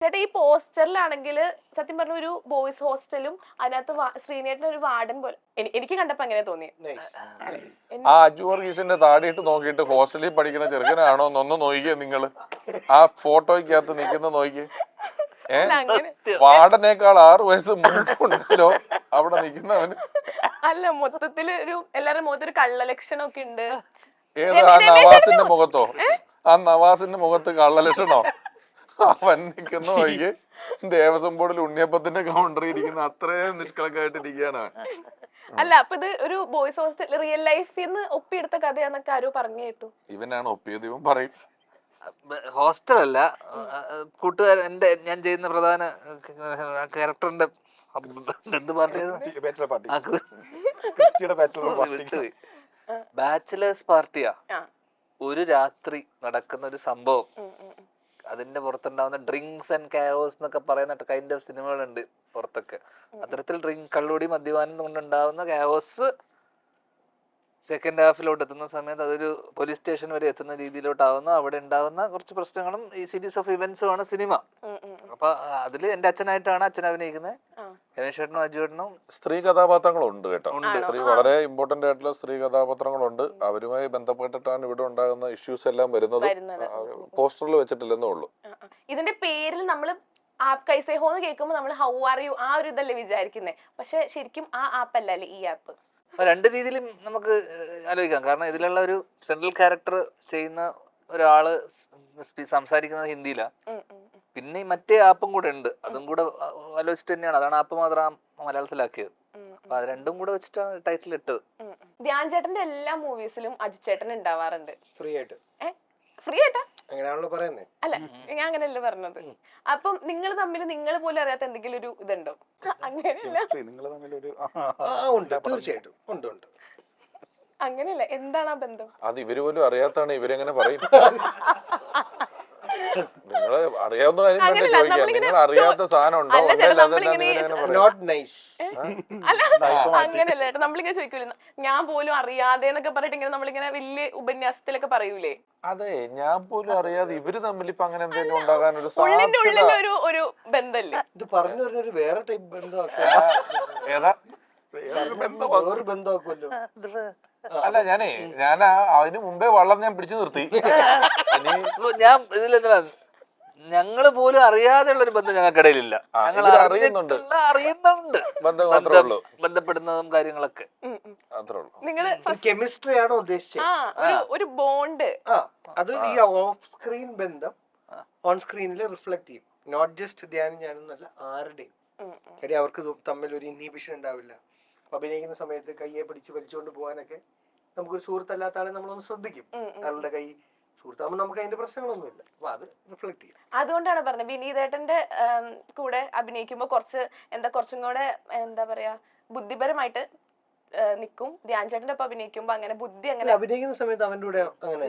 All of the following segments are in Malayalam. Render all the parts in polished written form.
ചേട്ടാ ഈ പോസ്റ്ററിലാണെങ്കിൽ സത്യം പറഞ്ഞ ഒരു ബോയ്സ് ഹോസ്റ്റലും അതിനകത്ത് ശ്രീനേട്ടൻ ഒരു വാർഡൻ പോലെ എനിക്ക് കണ്ടപ്പോ അങ്ങനെ തോന്നി. ആ അജു വർഗീസിന്റെ താടിയിട്ട് നോക്കിയിട്ട് ഹോസ്റ്റലിൽ പഠിക്കുന്ന ചെറുക്കനാണോ എന്നൊന്ന് നോക്കിയേ നിങ്ങള്. ആ ഫോട്ടോയ്ക്കകത്ത് നിൽക്കുന്ന നോക്കിയേ. വാർഡനേക്കാൾ 6 വയസ്സ് മുൻപുണ്ടല്ലോ അവിടെ നിൽക്കുന്നവന്. അല്ല മൊത്തത്തില് ഒരു എല്ലാരും മുഖത്തൊരു കള്ള ലക്ഷണമൊക്കെ ഉണ്ട്. ഏത് ആ നവാസിന്റെ മുഖത്തോ? ആ നവാസിന്റെ മുഖത്ത് കള്ള ലക്ഷണോ? അവൻ നിൽക്കുന്ന വഴിക്ക് ദേവസ്വം ബോർഡിൽ ഉണ്ണിയപ്പത്തിന്റെ കൗണ്ടറിൽ ഇരിക്കുന്ന അത്രയും നിഷ്കളങ്കായിട്ടിരിക്കുകയാണ്. അല്ല അപ്പൊ ഇത് ഒരു ബോയ്സ് ഹോസ്റ്റൽ റിയൽ ലൈഫിൽ നിന്ന് ഒപ്പിയെടുത്ത കഥയാന്നൊക്കെ ആരോ പറഞ്ഞു കേട്ടു. ഇവനാണ് ഒപ്പിയത്, ഇവൻ പറയും. ഹോസ്റ്റലല്ല, കൂട്ടുകാരൻ എന്റെ ഞാൻ ചെയ്യുന്ന പ്രധാന ക്യാരക്ടറിന്റെ എന്ത് ബാച്ചിലേഴ്സ് പാർട്ടിയാ. ഒരു രാത്രി നടക്കുന്ന ഒരു സംഭവം, അതിന്റെ പുറത്തുണ്ടാവുന്ന ഡ്രിങ്ക്സ് ആൻഡ് കയോസ് എന്നൊക്കെ പറയുന്ന കൈൻഡ് ഓഫ് സിനിമകളുണ്ട് പുറത്തൊക്കെ. അത്തരത്തിൽ കള്ളുടി മദ്യപാനം കൊണ്ടുണ്ടാവുന്ന കയോസ് സെക്കൻഡ് ഹാഫിലോട്ട് എത്തുന്ന സമയത്ത് അതൊരു പോലീസ് സ്റ്റേഷൻ വരെ എത്തുന്ന രീതിയിലോട്ടാവുന്ന അവിടെ ഉണ്ടാവുന്ന കുറച്ച് പ്രശ്നങ്ങളും ഈ സീരീസ് ഓഫ് ഇവന്റ്സും ആണ് സിനിമ. അപ്പൊ അതില് എന്റെ അച്ഛനായിട്ടാണ് അച്ഛൻ അഭിനയിക്കുന്നത്. രമേശേട്ടനും അജുവേട്ടനും സ്ത്രീ കഥാപാത്രങ്ങളുണ്ട് കേട്ടോ. സ്ത്രീ വളരെ ഇമ്പോർട്ടന്റ് ആയിട്ടുള്ള സ്ത്രീ കഥാപാത്രങ്ങളുണ്ട്. അവരുമായി ബന്ധപ്പെട്ടിട്ടാണ് ഇവിടെ ഉണ്ടാകുന്ന ഇഷ്യൂസ് എല്ലാം വരുന്നത്. പോസ്റ്ററിൽ വെച്ചിട്ടില്ലെന്നേ ഉള്ളൂ. ഇതിന്റെ പേരിൽ നമ്മള് ആപ്പ് കൈസേ ഹോ എന്ന് കേൾക്കുമ്പോൾ നമ്മൾ ഹൗ ആർ യു ആ ഒരു ഇതല്ലേ വിചാരിക്കുന്നേ. പക്ഷെ ശരിക്കും ആ ആപ്പ് അല്ലല്ലേ ഈ ആപ്പ്. രണ്ട് രീതിയിലും നമുക്ക് ആലോചിക്കാം. കാരണം ഇതിലുള്ള ഒരു സെൻട്രൽ ക്യാരക്ടർ ചെയ്യുന്ന ഒരാള് സംസാരിക്കുന്നത് ഹിന്ദിയിലാ. പിന്നെ മറ്റേ ആപ്പും കൂടെ ഉണ്ട്, അതും കൂടെ ആലോചിച്ചിട്ട് തന്നെയാണ്. അതാണ് ആപ്പ് മാത്രം മലയാളത്തിലാക്കിയത്. അപ്പൊ അത് രണ്ടും കൂടെ വെച്ചിട്ടാണ് ടൈറ്റിൽ ഇട്ടത്. ധ്യാൻ ചേട്ടന്റെ എല്ലാ മൂവീസിലും അജു ചേട്ടൻ ഉണ്ടാവാറുണ്ട്. ഫ്രീ ആയിട്ട്. ഫ്രീ ആയിട്ടാ അങ്ങനെയാണല്ലോ പറയുന്നേ. അല്ല ഞാൻ അങ്ങനെയല്ലേ പറഞ്ഞത്. അപ്പം നിങ്ങൾ തമ്മിൽ നിങ്ങൾ പോലും അറിയാത്ത എന്തെങ്കിലും ഒരു ഇതുണ്ടോ? അങ്ങനെയല്ല, തീർച്ചയായിട്ടും ഉണ്ട്. അങ്ങനെയല്ല, എന്താണ് ആ ബന്ധം? അത് ഇവര് പോലും അറിയാത്താണ് ഇവരെങ്ങനെ പറയും. നിങ്ങള് അറിയാവുന്ന കാര്യം തന്നെ ചോദിക്കാം. നിങ്ങൾ അറിയാത്ത സാധനം ഉണ്ടോ? അങ്ങനെയല്ല ഏട്ടാ, നമ്മളിങ്ങനെ ചോദിക്കൂല ഞാൻ പോലും അറിയാതെ എന്നൊക്കെ പറഞ്ഞിട്ട് ഇങ്ങനെ നമ്മളിങ്ങനെ വലിയ ഉപന്യാസത്തിലൊക്കെ പറയൂലേ. അതെ, ഞാൻ പോലും അറിയാതെ ഇവര് തമ്മിൽ ഇപ്പൊ അങ്ങനെ എന്തെങ്കിലും ഉണ്ടാകാൻ ഒരു ഉള്ളിന്റെ ഉള്ളിൽ ഒരു ബന്ധല്ലേ ഇത് പറഞ്ഞു പറഞ്ഞൊരു വേറെ ടൈപ്പ് ബന്ധമാക്കുമല്ലോ. അല്ല ഞാൻ അതിന് മുമ്പേ വള്ളം ഞാൻ പിടിച്ചു നിർത്തി. ഞാൻ ഇതിലെന്താ, ഞങ്ങള് പോലും അറിയാതെയുള്ള ഒരു ബന്ധം ഞങ്ങൾക്കിടയിലില്ല. ഞങ്ങൾ അറിയുന്നുണ്ട് ബന്ധപ്പെടുന്നതും കാര്യങ്ങളൊക്കെ. നിങ്ങള് കെമിസ്ട്രി ആണോ ഉദ്ദേശിച്ചത്? ഒരു ബോണ്ട്. അത് ഈ ഓഫ് സ്ക്രീൻ ബന്ധം ഓൺ സ്ക്രീനിൽ റിഫ്ലക്ട് ചെയ്യും. നോട്ട് ജസ്റ്റ് ധ്യാനും ഞാനൊന്നല്ല, ആരുടെയും. കാര്യം അവർക്ക് തമ്മിൽ ഒരു ഇൻഹിബിഷൻ ഉണ്ടാവില്ല. അഭിനയിക്കുന്ന സമയത്ത് കയ്യെ പിടിച്ച് വലിച്ചുകൊണ്ട് പോകാനൊക്കെ നമുക്കൊരു സുഹൃത്തല്ലാത്ത ആളെ നമ്മളൊന്ന് ശ്രദ്ധിക്കും. ആളുടെ കൈ സുഹൃത്താകുമ്പോൾ നമുക്ക് അതിന്റെ പ്രശ്നങ്ങളൊന്നുമില്ല. അപ്പൊ അത് റിഫ്ലക്ട് ചെയ്യും. അതുകൊണ്ടാണ് പറഞ്ഞത് വിനീതേട്ടന്റെ കൂടെ അഭിനയിക്കുമ്പോ കുറച്ചും കൂടെ എന്താ പറയാ ബുദ്ധിപരമായിട്ട് നിക്കും. ധ്യാൻ ചേട്ടന്റെ ഒപ്പം അഭിനയിക്കുമ്പോ അങ്ങനെ ബുദ്ധി അങ്ങനെ അഭിനയിക്കുന്ന സമയത്ത് അവന്റെ കൂടെ അങ്ങനെ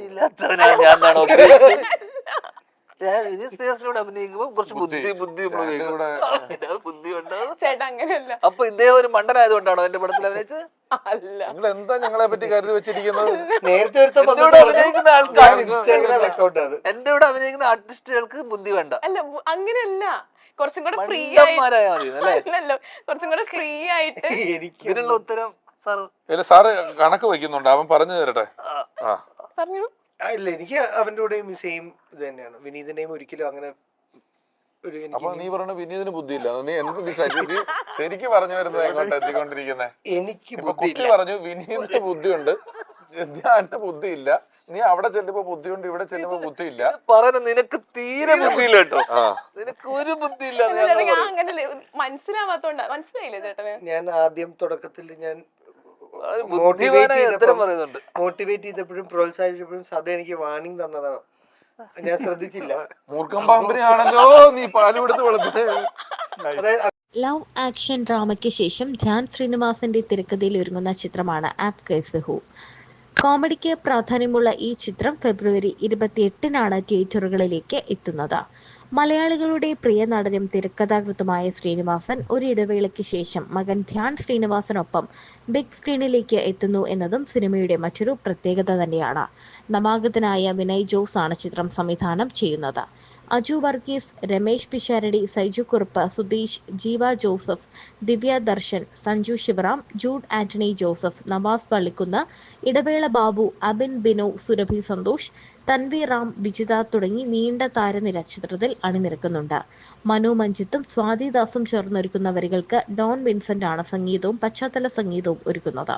ചേട്ടാ അങ്ങനെയല്ല. അപ്പൊ ഇദ്ദേഹം ഒരു മണ്ടനായതുകൊണ്ടാണോ എന്റെ പടത്തിൽ അഭിനയിച്ചത്? അല്ല, നിങ്ങൾ എന്താ ഞങ്ങളെ പറ്റി കരുതി വെച്ചിരിക്കുന്നത്? നേരത്തെ അഭിനയിക്കുന്ന ആൾക്കാർ എന്റെ കൂടെ അഭിനയിക്കുന്ന ആർട്ടിസ്റ്റുകൾക്ക് ബുദ്ധി വേണ്ട. അല്ല അങ്ങനെയല്ല, കുറച്ചും കൂടെ ഫ്രീ ആയിട്ടല്ലോ, കുറച്ചും കൂടെ ഫ്രീ ആയിട്ട്. ഇതിനുള്ള ഉത്തരം സാറ് കണക്ക് വയ്ക്കുന്നുണ്ട്, അവൻ പറഞ്ഞു തരട്ടെ. പറഞ്ഞു. ഇല്ല, എനിക്ക് അവന്റെ കൂടെയും സെയിം ഇത് തന്നെയാണ്. വിനീതിന്റെയും ഒരിക്കലും അങ്ങനെ ഒരു. അപ്പൊ നീ പറഞ്ഞ വിനീതിന് ബുദ്ധിയില്ല. നീ എന്ത് ശരിക്കും പറഞ്ഞു വരുന്നത് എങ്ങോട്ട് എത്തിക്കൊണ്ടിരിക്കുന്നേ? എനിക്ക് കുട്ടി പറഞ്ഞു വിനീതിന് ബുദ്ധിയുണ്ട്, ധ്യാന്റെ ബുദ്ധിയില്ല. നീ അവിടെ ചെല്ലുമ്പോ ബുദ്ധിയുണ്ട്, ഇവിടെ ചെല്ലുമ്പോ ബുദ്ധിയില്ല. പറയുന്നത് നിനക്ക് തീരെ ബുദ്ധിയില്ല കേട്ടോ. നിനക്ക് ഒരു ബുദ്ധിയില്ല. അങ്ങനെ മനസ്സിലാവാത്തോണ്ടാ. മനസ്സിലായില്ലേ ചേട്ടന്? ഞാൻ ആദ്യം തുടക്കത്തിൽ ഞാൻ മോട്ടിവേറ്റ് ചെയ്തപ്പോഴും പ്രോത്സാഹിച്ചപ്പോഴും സദ എനിക്ക് വാണിംഗ് തന്നതാണ്. ഞാൻ ശ്രദ്ധിച്ചില്ല. മൂർഖം പാമ്പിനെയാണല്ലോ നീ പാല് കൊടുത്ത് വളർത്തുന്നത്. ലവ് ആക്ഷൻ ഡ്രാമയ്ക്ക് ശേഷം ധ്യാൻ ശ്രീനിവാസന്റെ തിരക്കഥയിൽ ഒരുങ്ങുന്ന ചിത്രമാണ് ആപ്പ് കൈസേ ഹോ. കോമഡിക്ക് പ്രാധാന്യമുള്ള ഈ ചിത്രം ഫെബ്രുവരി 28-നാണ് തിയേറ്ററുകളിലേക്ക് എത്തുന്നത്. മലയാളികളുടെ പ്രിയ നടനും തിരക്കഥാകൃത്തുമായ ശ്രീനിവാസൻ ഒരു ഇടവേളയ്ക്ക് ശേഷം മകൻ ധ്യാൻ ശ്രീനിവാസനൊപ്പം ബിഗ് സ്ക്രീനിലേക്ക് എത്തുന്നു എന്നതും സിനിമയുടെ മറ്റൊരു പ്രത്യേകത തന്നെയാണ്. നവാഗതനായ വിനയ് ജോസ് ആണ് ചിത്രം സംവിധാനം ചെയ്യുന്നത്. അജു വർഗീസ്, രമേശ് പിഷാരടി, സൈജു കുറുപ്പ്, സുധീഷ്, ജീവ ജോസഫ്, ദിവ്യ ദർശൻ, സഞ്ജു ശിവറാം, ജൂഡ് ആന്റണി ജോസഫ്, നവാസ് പള്ളിക്കുന്ന്, ഇടവേള ബാബു, അബിൻ ബിനു, സുരഭി സന്തോഷ്, തൻവി റാം, വിജിത തുടങ്ങി നീണ്ട താരനിര ചിത്രത്തിൽ അണിനിരക്കുന്നുണ്ട്. മനു മഞ്ജിത്തും സ്വാതിദാസും ചേർന്നൊരുക്കുന്ന വരികൾക്ക് ഡോൺ വിൻസെന്റ് ആണ് സംഗീതവും പശ്ചാത്തല സംഗീതവും ഒരുക്കുന്നത്.